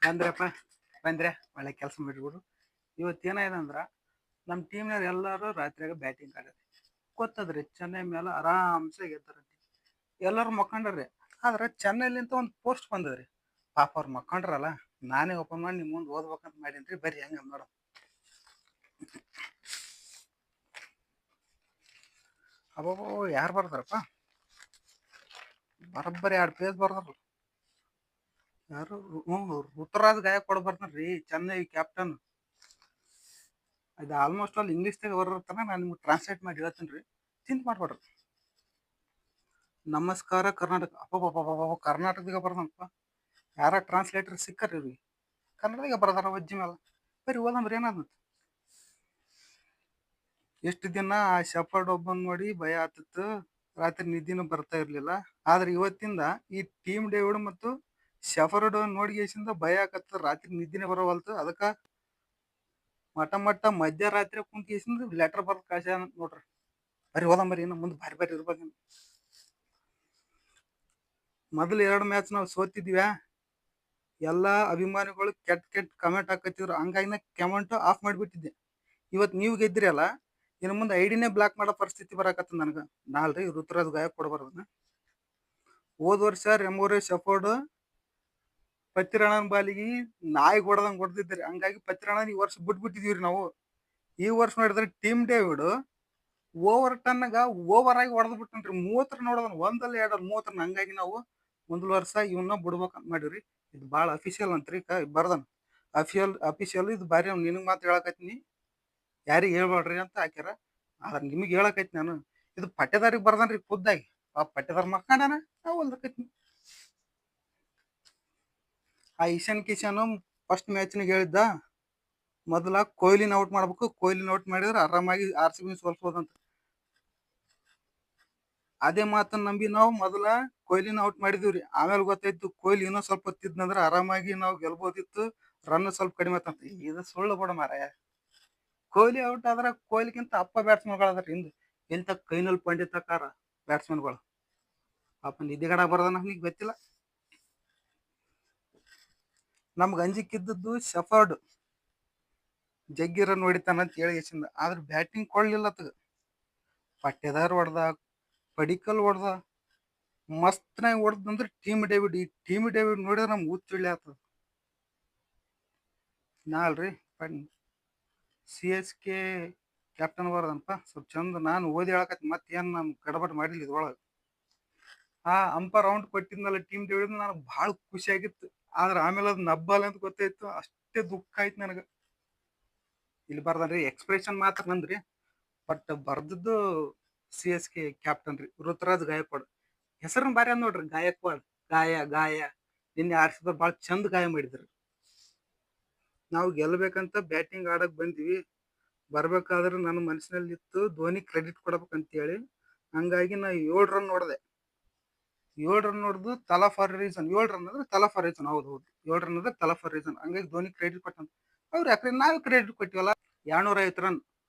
ಬಂದ್ರಪ್ಪ ಬಂದ್ರೆ ಒಳ್ಳೆ ಕೆಲಸ ಮಾಡಿಬಿಡು. ಇವತ್ತೇನಾಗಿದೆ ಅಂದ್ರೆ ನಮ್ಮ ಟೀಮ್ನವ್ರು ಎಲ್ಲರೂ ರಾತ್ರಿಯಾಗ ಬ್ಯಾಟಿಂಗ್ ಆಡೋದು ಗೊತ್ತದ್ರಿ. ಚೆನ್ನೈ ಮೇಲೆ ಆರಾಮ್ಸೆ ಗೆದ್ದಾರಂತೆ. ಎಲ್ಲರೂ ಮಕ್ಕೊಂಡ್ರಿ. ಆದ್ರೆ ಚೆನ್ನೈಲಿಂತ ಒಂದು ಪೋಸ್ಟ್ ಬಂದದ್ರಿ. ಪಾಪ ಅವ್ರು ಮಕ್ಕೊಂಡ್ರಲ್ಲ, ನಾನೇ ಓಪನ್ ಮಾಡಿ ನಿಮ್ಮ ಮುಂದೆ ಓದ್ಬೇಕಂತ ಮಾಡೀನಿ. ಬರ್ರಿ ಹೆಂಗೆ ನೋಡೋಣ. ಅಬ್ಬೋ ಯಾರು ಬರ್ದಾರಪ್ಪ? ಬರೋಬ್ಬರಿ 2 ಪೇಜ್ ಬರ್ದಾರ. ಯಾರು? ಋತುರಾಜ್ ಗಾಯಕ್ವಾಡ್ ಬರ್ತಾನ್ರಿ, ಚೆನ್ನೈ ಕ್ಯಾಪ್ಟನ್. ಅದು ಆಲ್ಮೋಸ್ಟ್ ಆಲ್ ಇಂಗ್ಲೀಷ್ದಾಗ ಬರೋರ್ತಾನ. ನಾನು ನಿಮ್ಗೆ ಟ್ರಾನ್ಸ್ಲೇಟ್ ಮಾಡಿ ಹೇಳ್ತೀನಿ ರೀ, ಚಿಂತೆ ಮಾಡ್ಬೇಡ್ರಿ. ನಮಸ್ಕಾರ ಕರ್ನಾಟಕ. ಅಪ್ಪಬ್ಬಬ್ಬ ಕರ್ನಾಟಕದಾಗ ಬರ್ದನಪ್ಪ. ಯಾರ ಟ್ರಾನ್ಸ್ಲೇಟರ್ ಸಿಕ್ಕರಿ ಇವ್ರಿಗೆ? ಕನ್ನಡದಾಗ ಬರ್ದಾರ ವಜ್ಜಿ ಮೇಲೆ. ಬರೀ ಓದಂಬ್ರಿ ಏನಾದಂತ. ಎಷ್ಟು ದಿನ ಆ ಶಫರ್ಡ್ ಒಬ್ಬನ್ ನೋಡಿ ಭಯ ಆತಿತ್ತು, ರಾತ್ರಿ ನಿದ್ದಿನೂ ಬರ್ತಾ ಇರ್ಲಿಲ್ಲ. ಆದ್ರೆ ಇವತ್ತಿಂದ ಈ ಟೀಮ್ ಡೇವಿಡ್ ಮತ್ತು ಶಫರ್ಡ್ ನೋಡಿಗೆಸಿಂದ ಭಯ ಆಕತ್ತ, ರಾತ್ರಿ ನಿದ್ದಿನೇ ಬರೋವಲ್ತು. ಅದಕ್ಕೆ ಮಟ್ಟ ಮಧ್ಯರಾತ್ರಿ ಕುಂತಿಗೆಸಿಂದ ಲೆಟರ್ ಬರ್ದು ಕಳ್ಸ್ಯಾನ ನೋಡ್ರಿ. ಬರೀ ಓದಂಬರಿ, ಇನ್ನು ಮುಂದೆ ಭಾರಿ ಇರ್ಬೇಕು. ಮೊದಲು 2 ಮ್ಯಾಚ್ ನಾವು ಸೋತಿದ್ವ್ಯಾ, ಎಲ್ಲ ಅಭಿಮಾನಿಗಳು ಕೆಟ್ಟ ಕಮೆಂಟ್ ಹಾಕತ್ತಿದ್ರು. ಹಂಗಾಗಿ ನಾ ಕಮೆಂಟ್ ಆಫ್ ಮಾಡಿಬಿಟ್ಟಿದ್ದೆ. ಇವತ್ತು ನೀವು ಗೆದ್ದಿರಿ ಅಲ್ಲ, ಇನ್ನು ಮುಂದೆ ಐಡಿನೇ ಬ್ಲಾಕ್ ಮಾಡೋ ಪರಿಸ್ಥಿತಿ ಬರಾಕತ್ತ ನನಗೆ. ನಾಲ್ರಿ ಋತುರಾಜ್ ಗಾಯಕ್ವಾಡ್. ಹೋದ ವರ್ಷ ರೆಮೋರೆ ಶಫರ್ಡ್ ಪತ್ತಿರಣನ್ ಬಾಲಿಗೆ ನಾಯಿ ಹೊಡೆದಂಗೆ ಹೊಡೆದಿದ್ರಿ. ಹಂಗಾಗಿ ಪತ್ತಿರಣನ್ ಈ ವರ್ಷ ಬಿಟ್ಬಿಟ್ಟಿದೀವ್ರಿ ನಾವು. ಈ ವರ್ಷ ನೋಡಿದ್ರೆ ಟೀಮ್ ಡೇವಿಡ್ ಓವರ್ ಟನ್ಗ ಓವರ್ ಆಗಿ ಹೊಡೆದ್ ಬಿಟ್ಟನ್ರಿ. 30 ರನ್ ಹೊಡೆದನ್, ಒಂದಲ್ಲ 2 30 ರನ್. ಹಂಗಾಗಿ ನಾವು ಮುಂದಿನ ವರ್ಷ ಇವನ್ನ ಬಿಡ್ಬೇಕಂತ ಮಾಡಿವ್ರಿ. ಇದು ಭಾಳ ಅಫಿಷಿಯಲ್ ಅಂತ್ರಿ ಬರ್ದನ್. ಅಫಿಷಿಯಲ್ ಇದು ಬಾರಿ. ನಿನಗೆ ಮಾತು ಹೇಳಕತ್ತೀನಿ, ಯಾರಿಗೆ ಹೇಳ್ಬೇಡ್ರಿ ಅಂತ ಹಾಕ್ಯಾರ. ಆದ್ರೆ ನಿಮಗೆ ಹೇಳಕೈತಿ ನಾನು, ಇದು ಪಟ್ಟೆದಾರಿಗೆ ಬರ್ದನ್ರಿ ಖುದ್ದಾಗಿ. ಆ ಪಟ್ಟೆದಾರ್ ಮಕ್ಕಂಡನ ನಾವು ಹೊಲ್ದಕೈತಿ. ಆ ಈಶಾನ್ ಕಿಶನ್ ಫಸ್ಟ್ ಮ್ಯಾಚ್ನಾಗ ಹೇಳಿದ್ದ, ಮೊದಲ ಕೊಹ್ಲಿನ ಔಟ್ ಮಾಡ್ಬೇಕು, ಕೊಹ್ಲಿನ ಔಟ್ ಮಾಡಿದ್ರೆ ಆರಾಮಾಗಿ RCB ಸೋಲ್ಸ್ಬೋದಂತ. ಅದೇ ಮಾತನ್ನ ನಂಬಿ ನಾವು ಮೊದಲ ಕೊಹ್ಲಿನ ಔಟ್ ಮಾಡಿದೀವ್ರಿ. ಆಮೇಲೆ ಗೊತ್ತಾಯ್ತು ಕೊಹ್ಲಿ ಇನ್ನೂ ಸ್ವಲ್ಪ ಹೊತ್ತಿದ್ನಂದ್ರೆ ಆರಾಮಾಗಿ ನಾವು ಗೆಲ್ಬೋದಿತ್ತು, ರನ್ ಸ್ವಲ್ಪ ಕಡಿಮೆ ಆತಂತ. ಇದು ಸುಳ್ಳು ಬಿಡ ಮಾರಾಯ. ಕೊಹ್ಲಿ ಔಟ್ ಆದ್ರೆ ಕೊಹ್ಲಿಗಿಂತ ಅಪ್ಪ ಬ್ಯಾಟ್ಸ್ಮನ್ಗಳು ಅದಾರ ಹಿಂದೆ. ಎಂತ ಕೈನಲ್ಲಿ ಪಂಡಿತಕಾರ ಬ್ಯಾಟ್ಸ್ಮನ್ಗಳು. ಪಾಪ ನಿಧಿಗಡ ಬರೋದ ನಮಗೆ ಗೊತ್ತಿಲ್ಲ. ನಮ್ಗೆ ಅಂಜಿಕಿದ್ದದ್ದು ಶಫರ್ಡ್ ಜಗ್ಗಿ ರನ್ ಹೊಡಿತಾನ ಅಂತ ಹೇಳಿ ಯಶಿಂದ. ಆದ್ರೆ ಬ್ಯಾಟಿಂಗ್ ಕೊಡ್ಲಿಲ್ಲ ಅತಗ. ಪಟ್ಟೆದಾರ್ ಹೊಡ್ದ, ಪಡಿಕಲ್ ಹೊಡ್ದ, ಮಸ್ತ್ನಾಗಿ ಹೊಡ್ದಂದ್ರೆ ಟೀಮ್ ಡೇವಿಡ್. ಈ ಟೀಮ್ ಡೇವಿಡ್ ನೋಡಿದ್ರೆ ನಮ್ಗೆ ಹುಚ್ಚಿಳ್ಳಿ ಆಗ್ತದ. ನಾಲ್ರಿ CSK ಕ್ಯಾಪ್ಟನ್ ಬರ್ದನಪ್ಪ, ಸ್ವಲ್ಪ ಚಂದ. ನಾನು ಓದಿ ಹೇಳಕತ್ತಿ ಮತ್ತೇನು ನಾನು ಗಡಬಡ್ ಮಾಡಿಲ್ಲ ಇದ್ರೊಳಗೆ. ಆ ಅಂಪೈರ್ ರೌಂಡ್ ಕೊಟ್ಟಿದ್ನಲ್ಲ ಟೀಮ್ ಡೇವಿಡ್, ನನಗೆ ಭಾಳ ಖುಷಿಯಾಗಿತ್ತು. ಆದ್ರೆ ಆಮೇಲೆ ಅದು ನಬ್ಬಲ್ಲ ಅಂತ ಗೊತ್ತಾಯ್ತು. ಅಷ್ಟೇ ದುಃಖ ಆಯ್ತು ನನಗೆ. ಇಲ್ಲಿ ಬರ್ದನ್ರಿ, ಎಕ್ಸ್ಪ್ರೆಷನ್ ಮಾತ್ರ ನಂದ್ರಿ, ಬಟ್ ಬರ್ದದ್ದು CSK ಕ್ಯಾಪ್ಟನ್ ರೀ ಋತುರಾಜ್ ಗಾಯಕ್ವಾಡ್. ಹೆಸರನ್ನ ಬಾರಿ ಅಂದ್ ನೋಡ್ರಿ, ಗಾಯಕ್ವಾಡ್. ಗಾಯ ನಿನ್ನೆ ಆರ್ಸಿದವ್ರು ಭಾಳ ಚಂದ ಗಾಯ ಮಾಡಿದ್ರು. ನಾವು ಗೆಲ್ಬೇಕಂತ ಬ್ಯಾಟಿಂಗ್ ಆಡಕ್ ಬಂದಿವಿ. ಬರ್ಬೇಕಾದ್ರೆ ನನ್ನ ಮನಸ್ಸಿನಲ್ಲಿ ಇತ್ತು ಧೋನಿ ಕ್ರೆಡಿಟ್ ಕೊಡ್ಬೇಕಂತೇಳಿ. ಹಂಗಾಗಿ ನಾ 7 ರನ್ ನೋಡಿದೆ. 7 ರನ್ ನೋಡ್ದು ತಲಾ ಫಾರ್ ರೀಸನ್. 7 ರನ್ ಅಂದ್ರೆ ತಲಾ ಫಾರ್ ರೀಸನ್. ಹೌದು 7 ರನ್ ಅಂದ್ರೆ ತಲಾ ಫಾರ್ ರೀಸನ್. ಹಂಗಾಗಿ ಧೋನಿ ಕ್ರೆಡಿಟ್ ಕೊಟ್ಟಂತ. ಅವ್ರು ಯಾಕ್ರೆ ನಾವು ಕ್ರೆಡಿಟ್ ಕೊಟ್ಟಿವಲ್ಲ. 250 run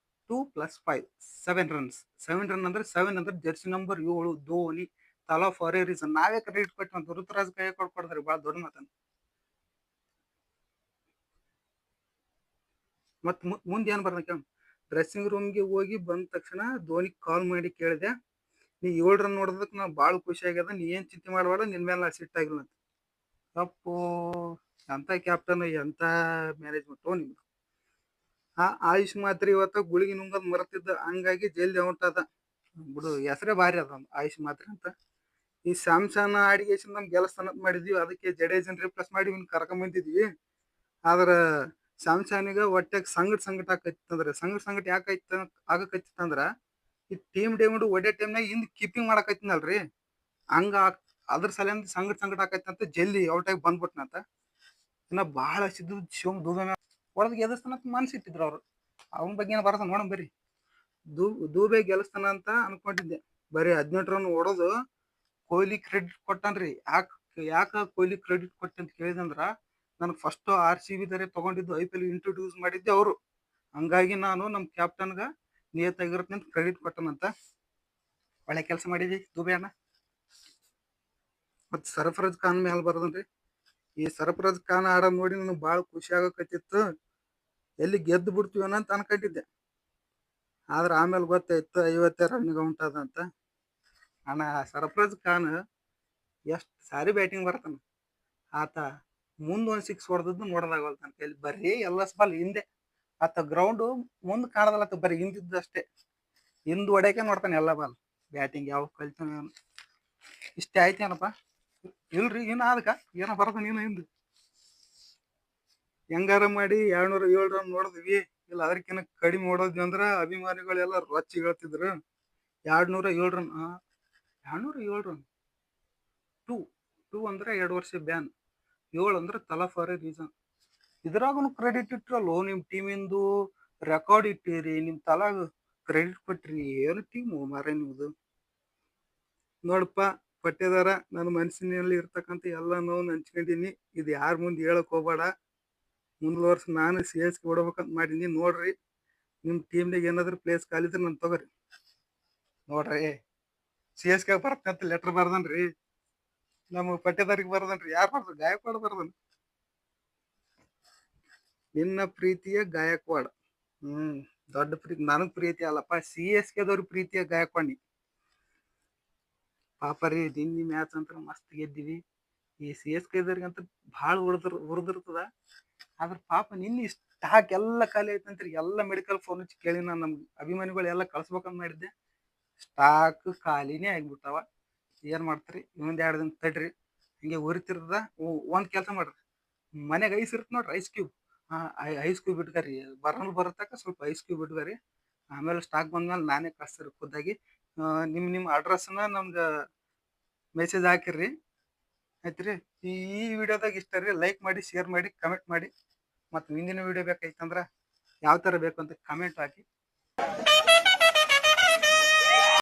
2 + 5 7 runs. 7 ರನ್ ಅಂದ್ರೆ 7 ಅಂದ್ರೆ ಜರ್ಸಿ ನಂಬರ್ 7 ಧೋನಿ. ತಲಾ ಫಾರ್ ರೀಸನ್. ನಾವೇ ಕ್ರೆಡಿಟ್ ಕೊಟ್ಟಿವಂತ. ಋತುರಾಜ್ ಗಾಯಕ್ವಾಡ್ ಕೊಡ್ತಾರೆ, ಭಾಳ ದೊಡ್ಡ ಮಾತಂತ. ಮತ್ ಮುಂದೆ ಏನ್ ಬರ್ದ ಕೇಳ. ಡ್ರೆಸ್ಸಿಂಗ್ ರೂಮ್ಗೆ ಹೋಗಿ ಬಂದ ತಕ್ಷಣ ಧೋನಿ ಕಾಲ್ ಮಾಡಿ ಕೇಳಿದೆ, ನೀ 7 ರನ್ ನೋಡೋದಕ್ಕೆ ನಾ ಭಾಳ ಖುಷಿ ಆಗ್ಯದ, ನೀ ಏನ್ ಚಿಂತೆ ಮಾಡಬೇಡ, ನಿನ್ ಮೇಲೆ ನಾ ಸಿಟ್ಟಾಗಿಲ್ಲ ಅಂತ. ತಪ್ಪು. ಎಂತ ಕ್ಯಾಪ್ಟನ್, ಎಂತ ಮ್ಯಾನೇಜ್ಮೆಂಟ್ ನಿಮ್ದು. ಆಯುಷ್ ಮಾತ್ರಿ ಇವತ್ತ ಗುಳಿಗೆ ನುಂಗದ್ ಮರ್ತಿದ್ದ, ಹಂಗಾಗಿ ಜಲ್ದಿ ಔಟ್ ಅದ ಬಿಡು. ಹೆಸರೇ ಭಾರಿ ಅದ ಆಯುಷ್ ಮಾತ್ರಿ ಅಂತ. ಈ ಸ್ಯಾಮ್ಸನ್ ಆಡಿಗೇಶನ್ ನಮ್ ಗೆಲ್ಸ್ತಾನ ಮಾಡಿದ್ವಿ, ಅದಕ್ಕೆ ಜಡೇಜನ್ ರಿಪ್ಲೇಸ್ ಮಾಡಿ ಇವ್ನ ಕರ್ಕೊಂಡ್ ಬಂದಿದ್ವಿ. ಆದ್ರ ಸ್ಯಾಮ್ಸನ್ಗ ಹೊಟ್ಟೆಗೆ ಸಂಗಟ ಆಕೈತಂದ್ರ, ಸಂಗಟ ಯಾಕೆ ಆಗಕೈತಂದ್ರ ಈ ಟೀಮ್ ಡೇವಿಡ್ ಒಡೆ ಟೈಮ್ನಾಗ ಹಿಂದ್ ಕೀಪಿಂಗ್ ಮಾಡಕೈತಿನಲ್ರಿ, ಹಂಗ ಅದ್ರ ಸಲಿಂದ ಸಂಗಟ ಆಕೈತಿ ಅಂತ ಜಲ್ದಿ ಔಟ್ ಆಗಿ ಬಂದ್ಬಿಟ್ನಂತ. ಇನ್ನ ಬಹಳ ಸಿದ್ದು ಶಿವಮ್ ದೂಬೆ ಹೊಡೆದ್ ಗೆಲ್ಲಿಸ್ತಾನಂತ ಮನ್ಸಿಟ್ಟಿದ್ರು ಅವ್ರು. ಅವನ ಬಗ್ಗೆ ಏನ್ ಬರದ ನೋಡಮ್ ಬರ್ರಿ. ದೂಬೆ ಗೆಲ್ಲಿಸ್ತಾನ ಅಂತ ಅನ್ಕೊಂಡಿದ್ದೆ. ಬರೀ 18 ರನ್ ಹೊಡೆದು ಕೊಹ್ಲಿ ಕ್ರೆಡಿಟ್ ಕೊಟ್ಟನ್ರಿ. ಯಾಕ ಕೊಹ್ಲಿ ಕ್ರೆಡಿಟ್ ಕೊಟ್ಟಿ ಅಂತ ಕೇಳಿದಂದ್ರ, ನನಗೆ ಫಸ್ಟ್ RCB ತಗೊಂಡಿದ್ದು IPL ಇಂಟ್ರೊಡ್ಯೂಸ್ ಮಾಡಿದ್ದೆ ಅವರು. ಹಂಗಾಗಿ ನಾನು ನಮ್ಮ ಕ್ಯಾಪ್ಟನ್ಗ ನಿಯತ್ತಾಗಿರುತ್ತೆ ಅಂತ ಕ್ರೆಡಿಟ್ ಕೊಟ್ಟನಂತ. ಒಳ್ಳೆ ಕೆಲಸ ಮಾಡಿದ್ವಿ ದೂಬೆ ಅಣ್ಣ. ಮತ್ತು ಸರ್ಫರಾಜ್ ಖಾನ್ ಮೇಲೆ ಬರ್ದನ್ರಿ, ಈ ಸರ್ಫರಾಜ್ ಖಾನ್ ಆಡೋದ್ ನೋಡಿ ನನಗೆ ಭಾಳ ಖುಷಿ ಆಗಕತ್ತಿತ್ತು. ಎಲ್ಲಿ ಗೆದ್ದು ಬಿಡ್ತೀವೇನೋ ಅಂತ ಅನ್ಕೊಂಡಿದ್ದೆ. ಆದ್ರೆ ಆಮೇಲೆ ಗೊತ್ತಾಯ್ತು 50 ರನ್ನಿಗೆ ಔಟ್ ಅದಂತ. ಅಣ್ಣ ಸರ್ಫರಾಜ್ ಖಾನ್ ಎಷ್ಟು ಸಾರಿ ಬ್ಯಾಟಿಂಗ್ ಬರ್ತಾನ. ಆತ ಮುಂದ್ ಒಂದ್ ಸಿಕ್ಸ್ ಹೊಡೆದದ್ದು ನೋಡೋದಾಗವಲ್ತು ನನ್ನ ಕೈಲಿ. ಬರೀ ಎಲ್ಲ ಬಾಲ್ ಹಿಂದೆ. ಆತ ಗ್ರೌಂಡು ಮುಂದ್ ಕಾಣದಲ್ಲ, ಆತ ಬರೀ ಹಿಂದಿದ್ದು ಅಷ್ಟೇ. ಹಿಂದ್ ಹೊಡ್ಯಾಕೆ ನೋಡ್ತಾನೆ ಎಲ್ಲ ಬಾಲ್. ಬ್ಯಾಟಿಂಗ್ ಯಾವ ಕಲ್ತಾನ ಏನು. ಇಷ್ಟೇ ಆಯ್ತೇನಪ್ಪ? ಇಲ್ರಿ ಇನ್ನು ಅದಕ್ಕ ಏನೋ ಬರ್ತಾನ ನೀನು ಹಿಂದ್. ಹೆಂಗಾರ ಮಾಡಿ 207 ರನ್ ನೋಡಿದ್ವಿ. ಇಲ್ಲ ಅದಕ್ಕಿಂತ ಕಡಿಮೆ ಓಡೋದ್ವಿ ಅಂದ್ರ ಅಭಿಮಾನಿಗಳೆಲ್ಲ ರೊಚ್ಚಿ ಹೇಳ್ತಿದ್ರು. 207 ರನ್ 207 ರನ್ ಟೂ ಅಂದ್ರೆ 2 ವರ್ಷ ಬ್ಯಾನ್, 7 ಅಂದ್ರೆ ತಲಾ ಫಾರ್ ಎ ರೀಸನ್. ಇದ್ರಾಗೂ ಕ್ರೆಡಿಟ್ ಇಟ್ರಲ್ಲೋ ನಿಮ್ ಟೀಮಿಂದು. ರೆಕಾರ್ಡ್ ಇಟ್ಟಿರಿ, ನಿಮ್ ತಲಾ ಕ್ರೆಡಿಟ್ ಕೊಟ್ರಿ. ಏನು ಟೀಮು ಮಾರೇ ನಿಮ್ದು. ನೋಡಪ್ಪ ಪಟ್ಟೇದಾರ, ನನ್ನ ಮನಸ್ಸಿನಲ್ಲಿ ಇರ್ತಕ್ಕಂಥ ಎಲ್ಲ ನೋವು ಹಂಚ್ಕೊಂಡಿನಿ. ಇದು ಯಾರ ಮುಂದೆ ಹೇಳಕ್ ಹೋಗ್ಬೇಡ. ಮುಂದಿನ ವರ್ಷ ನಾನು CSK ಬಿಡ್ಬೇಕಂತ ಮಾಡೀನಿ. ನೋಡ್ರಿ ನಿಮ್ಮ ಟೀಮ್ನಾಗ ಏನಾದ್ರು ಪ್ಲೇಸ್ ಖಾಲಿದ್ರೆ ನಾನು ತಗೋರಿ. ನೋಡ್ರಿ CSK ಬರ್ತಂತ ಲೆಟರ್ ಬರ್ದನ್ರಿ. ನಮ್ಮ ಪಟ್ಟೇದಾರಿಗೆ ಬರ್ದನ್ರಿ. ಯಾರು ಬರ್ದ? ಗಾಯಕ್ವಾಡ್ ಬರ್ದನ್. ನಿನ್ನ ಪ್ರೀತಿಯ ಗಾಯಕ್ವಾಡ್. ದೊಡ್ಡ ಪ್ರೀತಿ. ನನಗ್ ಪ್ರೀತಿ ಅಲ್ಲಪ್ಪ, CSKದವ್ರ ಪ್ರೀತಿಯ ಗಾಯಕ್ವಾಡ್. ಪಾಪ ರೀ ನಿನ್ನೆ ಮ್ಯಾಚ್ ಅಂತ ಮಸ್ತ್ ಗೆದ್ದೀವಿ. ಈ CSKದವ್ರಿಗಂತ ಭಾಳ ಉರ್ದಿರ್ತದ. ಆದ್ರೆ ಪಾಪ ನಿನ್ನೆ ಸ್ಟಾಕ್ ಎಲ್ಲ ಖಾಲಿ ಐತಂತ್ರಿ. ಎಲ್ಲ ಮೆಡಿಕಲ್ ಫೋನ್ ಹಚ್ಚಿ ಕೇಳಿ ನಾನು ನಮ್ಮ ಅಭಿಮಾನಿಗಳು ಎಲ್ಲ ಕಳ್ಸ್ಬೇಕಂತ ಮಾಡಿದ್ದೆ. ಸ್ಟಾಕ್ ಖಾಲಿನೇ ಆಗ್ಬಿಟ್ಟಾವ. ಏನು ಮಾಡ್ತೀರಿ? ಇನ್ನೊಂದು 2 ದಿನ ತಡ್ರಿ. ಹಿಂಗೆ ಉರಿತಿರ್ತದ. ಒಂದು ಕೆಲಸ ಮಾಡ್ರಿ, ಮನೆಗೆ ಐಸ್ ಇರುತ್ತೆ ನೋಡ್ರಿ, ಐಸ್ ಕ್ಯೂಬ್. ಐಸ್ ಕ್ಯೂಬ್ ಇಟ್ಕರಿ. ಬರತಕ್ಕ ಸ್ವಲ್ಪ ಐಸ್ ಕ್ಯೂಬ್ ಇಟ್ಕರಿ. ಆಮೇಲೆ ಸ್ಟಾಕ್ ಬಂದ್ಮೇಲೆ ನಾನೇ ಕಳಿಸ್ತೀರಿ ಖುದ್ದಾಗಿ. ನಿಮ್ಮ ಅಡ್ರೆಸ್ನ ನಮ್ಗೆ ಮೆಸೇಜ್ ಹಾಕಿರ್ರಿ. ಆಯ್ತು ರೀ. ಈ ವಿಡಿಯೋದಾಗ ಇಷ್ಟ ರೀ. ಲೈಕ್ ಮಾಡಿ, ಶೇರ್ ಮಾಡಿ, ಕಮೆಂಟ್ ಮಾಡಿ. ಮತ್ತು ಮುಂದಿನ ವಿಡಿಯೋ ಬೇಕಾಯ್ತಂದ್ರೆ ಯಾವ ಥರ ಬೇಕು ಅಂತ ಕಮೆಂಟ್ ಹಾಕಿ.